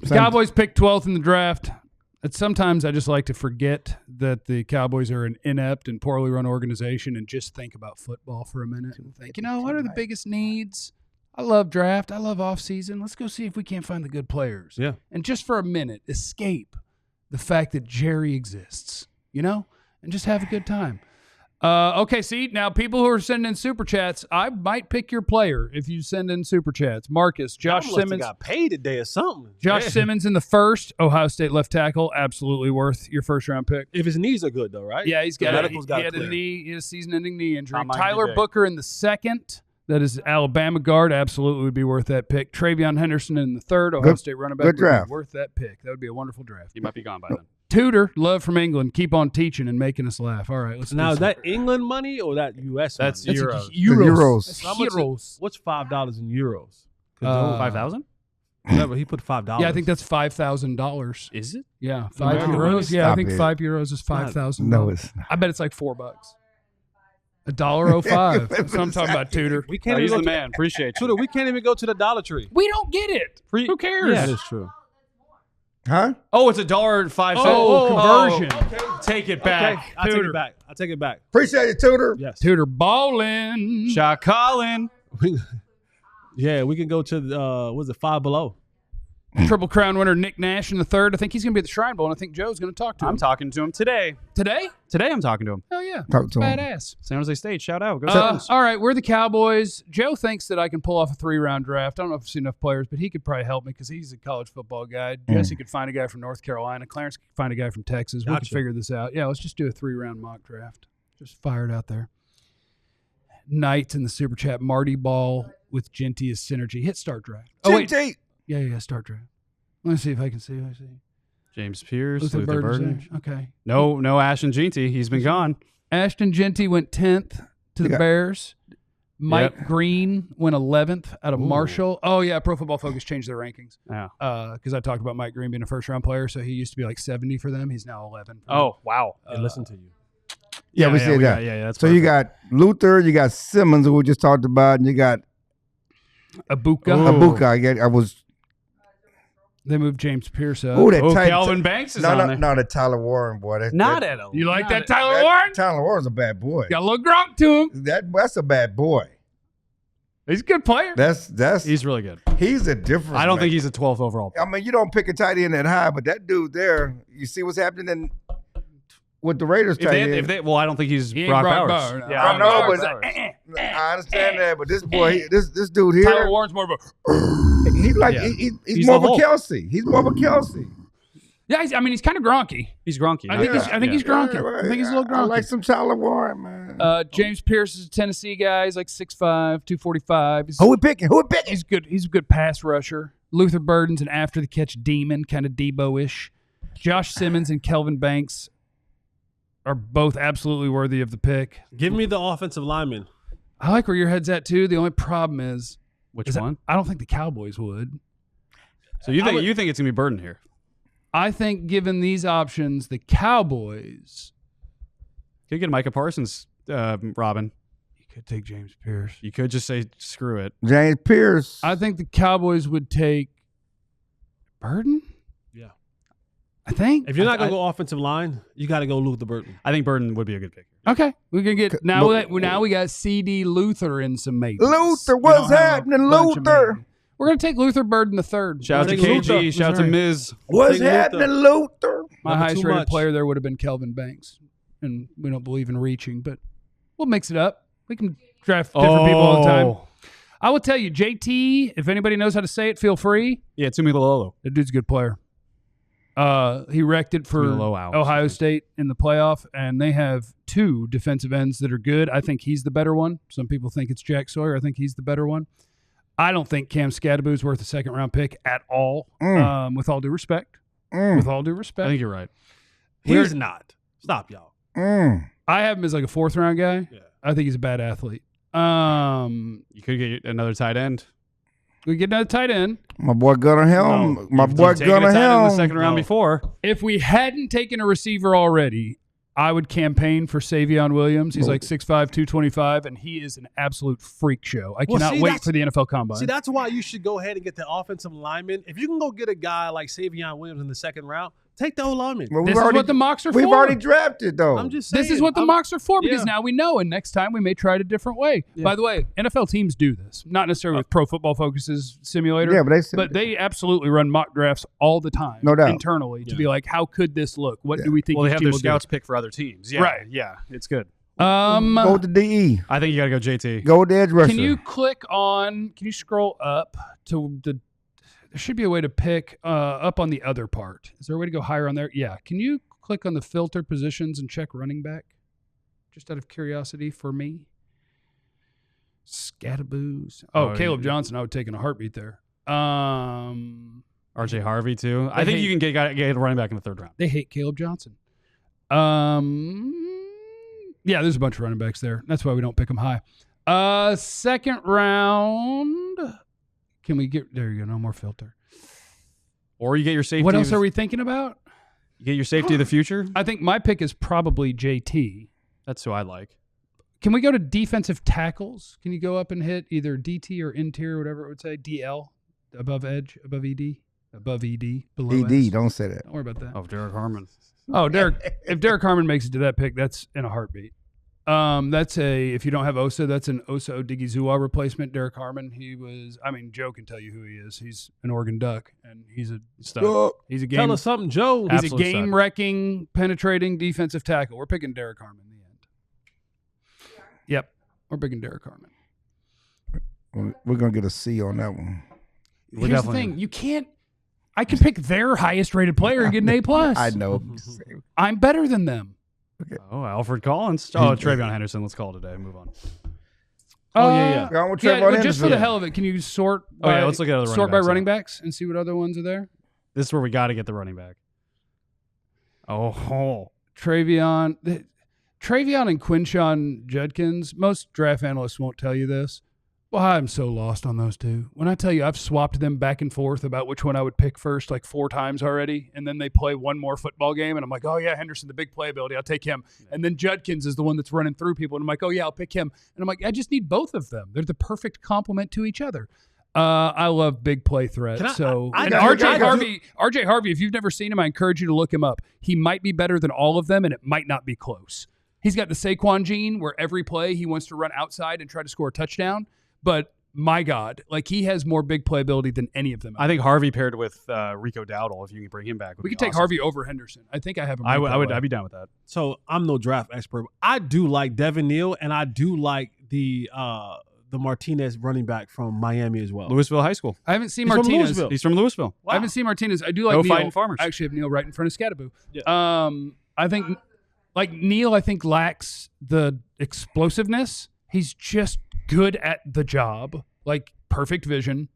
The Cowboys picked 12th in the draft. Sometimes I just like to forget that the Cowboys are an inept and poorly run organization and just think about football for a minute and think, what are the biggest needs? I love draft. I love offseason. Let's go see if we can't find the good players. Yeah. And just for a minute, escape the fact that Jerry exists, and just have a good time. Okay, see, now people who are sending in Super Chats, I might pick your player if you send in Super Chats. Marcus, Josh Simmons. Got paid today or something. Josh Simmons in the first, Ohio State left tackle, absolutely worth your first-round pick. If his knees are good, though, right? Yeah, he had a season-ending knee injury. Tyler Booker in the second, that is Alabama guard, absolutely would be worth that pick. Travion Henderson in the third, Ohio State running back, good draft. Worth that pick. That would be a wonderful draft. You might be gone by then. Tudor, love from England. Keep on teaching and making us laugh. All right, let's now is that England money or that U.S. That's money? euros. Euros. Euros. What's $5 in euros? 5,000? Remember, he put $5. Yeah, I think that's $5,000. Is it? Yeah, €5. American Yeah, I think Stop €5 is $5,000. No, it's not. I bet it's like $4. $1.05. That's what I'm talking about, Tudor. We can't He's even the go to, man. Appreciate you. Tudor, we can't even go to the Dollar Tree. We don't get it. Who cares? Yeah, that's true. Huh? Oh, it's $1.05. Conversion. Okay. Take it back. Okay, I'll take it back. I'll take it back. Appreciate it, Tudor. Yes. Tudor ballin'. Shot calling. Yeah, we can go to, was it Five Below? Triple Crown winner Nick Nash in the third. I think he's going to be at the Shrine Bowl, and I think Joe's going to talk to him. I'm talking to him today. Today? Today I'm talking to him. Oh, yeah. Talk to him. Badass. San Jose State, shout out. Go Sounds. All right, we're the Cowboys. Joe thinks that I can pull off a 3-round draft. I don't know if I've seen enough players, but he could probably help me because he's a college football guy. Jesse could find a guy from North Carolina. Clarence could find a guy from Texas. We could figure this out. Yeah, let's just do a 3-round mock draft. Just fire it out there. Knights in the Super Chat. Marty Ball with Jeanty as synergy. Hit start draft. Oh, wait. Yeah, start draft. Let me see if I can see. James Pierce, Luther Luther Burden's Burden. there. Okay. No Ashton Jeanty. He's been gone. Ashton Jeanty went 10th to the Bears. Mike Green went 11th out of Marshall. Oh, yeah, Pro Football Focus changed their rankings. Yeah. Because I talked about Mike Green being a first-round player, so he used to be like 70 for them. He's now 11. Oh, wow. They listen to you. Yeah, we said that. Yeah, that's so perfect. you got Luther, you got Simmons, who we just talked about, and you got Abuka. I was. They moved James Pierce up. Oh, that Calvin Banks is on there. No, the Tyler Warren boy. Not at all. You like that Tyler Warren? Tyler Warren's a bad boy. Got a little Gronk to him. That's a bad boy. He's a good player. He's really good. He's a different. I don't think he's a 12th overall. I mean, you don't pick a tight end that high, but that dude there, you see what's happening with the Raiders tight end. Well, I don't think he's He ain't Brock Brock Bowers. Bowers, no. Yeah, I know, but Bowers. I understand that. But this boy, this dude here, Tyler Warren's more of a. he's like he's more of a Hulk. Kelsey. He's more of a Kelsey. Yeah, he's kind of Gronky. He's Gronky. I think he's Gronky. Yeah, I think he's a little Gronky. I like some Tyler Warren, man. James Pierce is a Tennessee guy. He's like 6'5", 245. Who we picking? He's good. He's a good pass rusher. Luther Burden's an after the catch demon, kind of Debo-ish. Josh Simmons and Kelvin Banks are both absolutely worthy of the pick. Give me the offensive lineman. I like where your head's at too. The only problem is Which one? I don't think the Cowboys would. So you think it's gonna be Burden here? I think given these options, the Cowboys. You could get Micah Parsons, Robin. You could take James Pierce. You could just say screw it. James Pierce. I think the Cowboys would take Burden. Yeah. I think. If you're not going to go offensive line, you got to go Luther Burden. I think Burden would be a good pick. Okay, we can get now. We got CD Luther in some mates. Luther, what's happening, Luther? We're gonna take Luther Burden the third. Shout out to KG. Shout out to Miz. What's happening, Luther? My highest rated player there would have been Kelvin Banks, and we don't believe in reaching, but we'll mix it up. We can draft different people all the time. I will tell you, JT. If anybody knows how to say it, feel free. Yeah, Tumilolo. That dude's a good player. He wrecked it for Ohio State in the playoff, and they have two defensive ends that are good. I think he's the better one. Some people think it's Jack Sawyer. I think he's the better one. I don't think Cam Scadaboo's worth a second-round pick at all, with all due respect. With all due respect. I think you're right. He's not. Stop, y'all. I have him as like a fourth-round guy. Yeah. I think he's a bad athlete. You could get another tight end. We get another tight end. My boy Gunnar Helm. No. My boy You've taken a Gunnar tight end in Helm. the second round before. If we hadn't taken a receiver already, I would campaign for Savion Williams. He's like 6'5", 225, and he is an absolute freak show. I cannot wait for the NFL Combine. See, that's why you should go ahead and get the offensive lineman. If you can go get a guy like Savion Williams in the second round, take the O-lineman. Well, this is what the mocks are for. We've already drafted, though. I'm just saying. This is what the mocks are for because now we know, and next time we may try it a different way. Yeah. By the way, NFL teams do this. Not necessarily with Pro Football Focus's simulator. Yeah, but they absolutely run mock drafts all the time. No doubt. Internally to be like, how could this look? What do we think? Well, they have their scouts pick for other teams. Yeah, right. Yeah, it's good. Go with the DE. I think you got to go JT. Go with the edge rusher. Can you scroll up to the... There should be a way to pick up on the other part. Is there a way to go higher on there? Yeah. Can you click on the filter positions and check running back? Just out of curiosity for me. Scataboos. Oh, Caleb Johnson. I would take in a heartbeat there. RJ Harvey too. I think you can get a running back in the third round. They hate Caleb Johnson. Yeah, there's a bunch of running backs there. That's why we don't pick them high. Second round. Can we get there? You go. No more filter. Or you get your safety. What else are we thinking about? You get your safety of the future. I think my pick is probably JT. That's who I like. Can we go to defensive tackles? Can you go up and hit either DT or interior, whatever it would say? DL, above edge, above ED, below ED. S. Don't say that. Don't worry about that. Oh, Derek Harmon. Oh, if Derek Harmon makes it to that pick, that's in a heartbeat. If you don't have Osa, that's an Osa Odigizua replacement. Derek Harmon, Joe can tell you who he is. He's an Oregon Duck, and he's a stud. He's a game. Tell us something, Joe. He's a game-wrecking, penetrating defensive tackle. We're picking Derek Harmon in the end. Yep, we're picking Derek Harmon. We're gonna get a C on that one. Here's the thing: you can't. I can pick their highest-rated player and get an A+. I know. I'm better than them. Okay. Oh, Alfred Collins. Oh, Travion Henderson. Let's call it a day. Move on. Just for the hell of it, can you sort? Let's look at the sort by running backs and see what other ones are there. This is where we got to get the running back. Travion and Quinshon Judkins. Most draft analysts won't tell you this. Well, I'm so lost on those two. When I tell you I've swapped them back and forth about which one I would pick first like 4 times already, and then they play one more football game, and I'm like, oh, yeah, Henderson, the big playability, I'll take him. And then Judkins is the one that's running through people, and I'm like, oh, yeah, I'll pick him. And I'm like, I just need both of them. They're the perfect complement to each other. I love big play threat. RJ Harvey, if you've never seen him, I encourage you to look him up. He might be better than all of them, and it might not be close. He's got the Saquon gene where every play he wants to run outside and try to score a touchdown. But my God, like he has more big playability than any of them. I think Harvey paired with Rico Dowdle, if you can bring him back. We could take Harvey over Henderson. I think I have him. I'd be down with that. So I'm no draft expert. I do like Devin Neal, and I do like the Martinez running back from Miami as well. Louisville High School. I haven't seen Martinez. He's from Louisville. Wow. I haven't seen Martinez. I do like Neal. Fighting Farmers. I actually have Neal right in front of Scattaboo. Yeah. I think Neal, lacks the explosiveness. He's just good at the job, like perfect vision,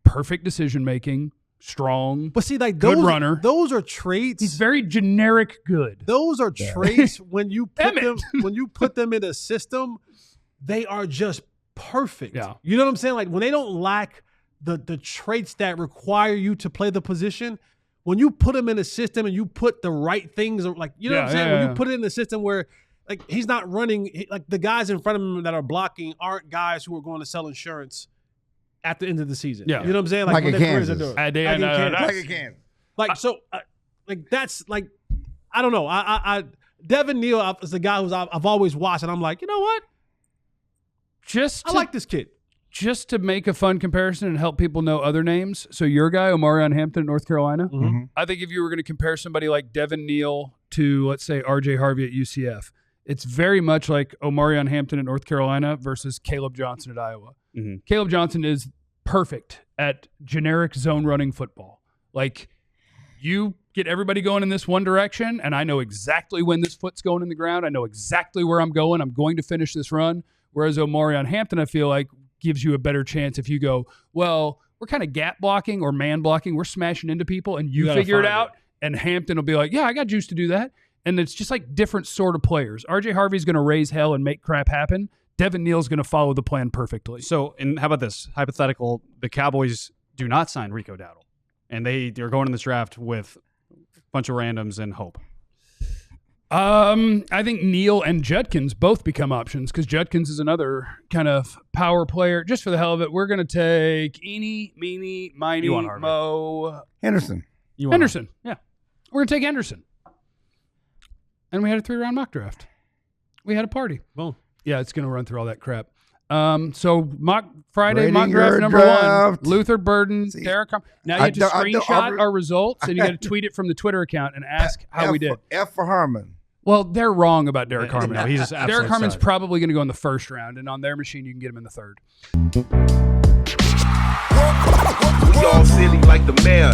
perfect decision making, strong. But see, like good runner. Those are traits. He's very generic good. Those are traits when you put them in a system, they are just perfect. Yeah. You know what I'm saying? Like when they don't lack the traits that require you to play the position, when you put them in a system and you put the right things, like you know what I'm saying? When you put it in the system where like he's not running, like the guys in front of him that are blocking aren't guys who are going to sell insurance at the end of the season. Yeah. You know what I'm saying? Like in Kansas. Like in Kansas. Like so, like that's like I don't know. I Devin Neal is the guy who's I've always watched, and I'm like, you know what? I like this kid. Just to make a fun comparison and help people know other names. So your guy, Omarion Hampton, North Carolina. Mm-hmm. I think if you were going to compare somebody like Devin Neal to, let's say, RJ Harvey at UCF, it's very much like Omarion Hampton at North Carolina versus Caleb Johnson at Iowa. Mm-hmm. Caleb Johnson is perfect at generic zone running football. Like you get everybody going in this one direction, and I know exactly when this foot's going in the ground. I know exactly where I'm going. I'm going to finish this run. Whereas Omarion Hampton, I feel like, gives you a better chance if you go, well, we're kind of gap blocking or man blocking. We're smashing into people, and you figure it out. And Hampton will be like, yeah, I got juice to do that. And it's just like different sort of players. RJ Harvey's going to raise hell and make crap happen. Devin Neal's going to follow the plan perfectly. So, and how about this? Hypothetical, the Cowboys do not sign Rico Dowdle, and they're going in this draft with a bunch of randoms and hope. I think Neal and Judkins both become options because Judkins is another kind of power player. Just for the hell of it, we're going to take Eeny, Meeny, Miny, Mo. Henderson. Henderson, yeah. We're going to take Henderson. And we had a 3-round mock draft. We had a party. Boom. Yeah, it's going to run through all that crap. So Friday Rating mock draft your number draft. 1, Luther Burden, Derek Carmen. Now you have to screenshot our results, and you got to tweet it from the Twitter account and ask how we did. F for Harmon. Well, they're wrong about Derek Harmon. No, he's just Derek Harmon's probably going to go in the first round, and on their machine, you can get him in the third. We all silly like the mayor.